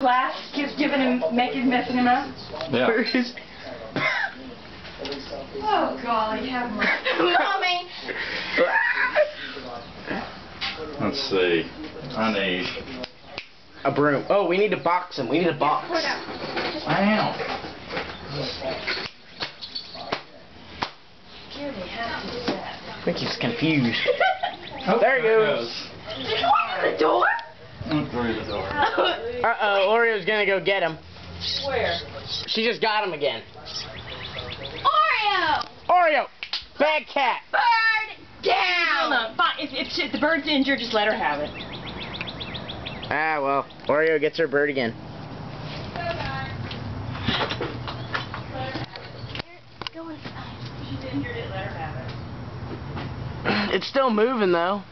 Glass keeps giving him, messing him up. Yeah. Where is... Oh golly, have mercy. Mommy! Let's see. I need a broom. Oh, we need to box him. We need a box. Ow. I think he's confused. Oh, there he goes. Did you open the door? I'm through the door. Uh-oh, Oreo's gonna go get him. Where? She just got him again. Oreo! Oreo! Bad cat! Bird down! No, fine. If the bird's injured, just let her have it. Ah, well, Oreo gets her bird again. She's injured it, let her have it. It's still moving, though.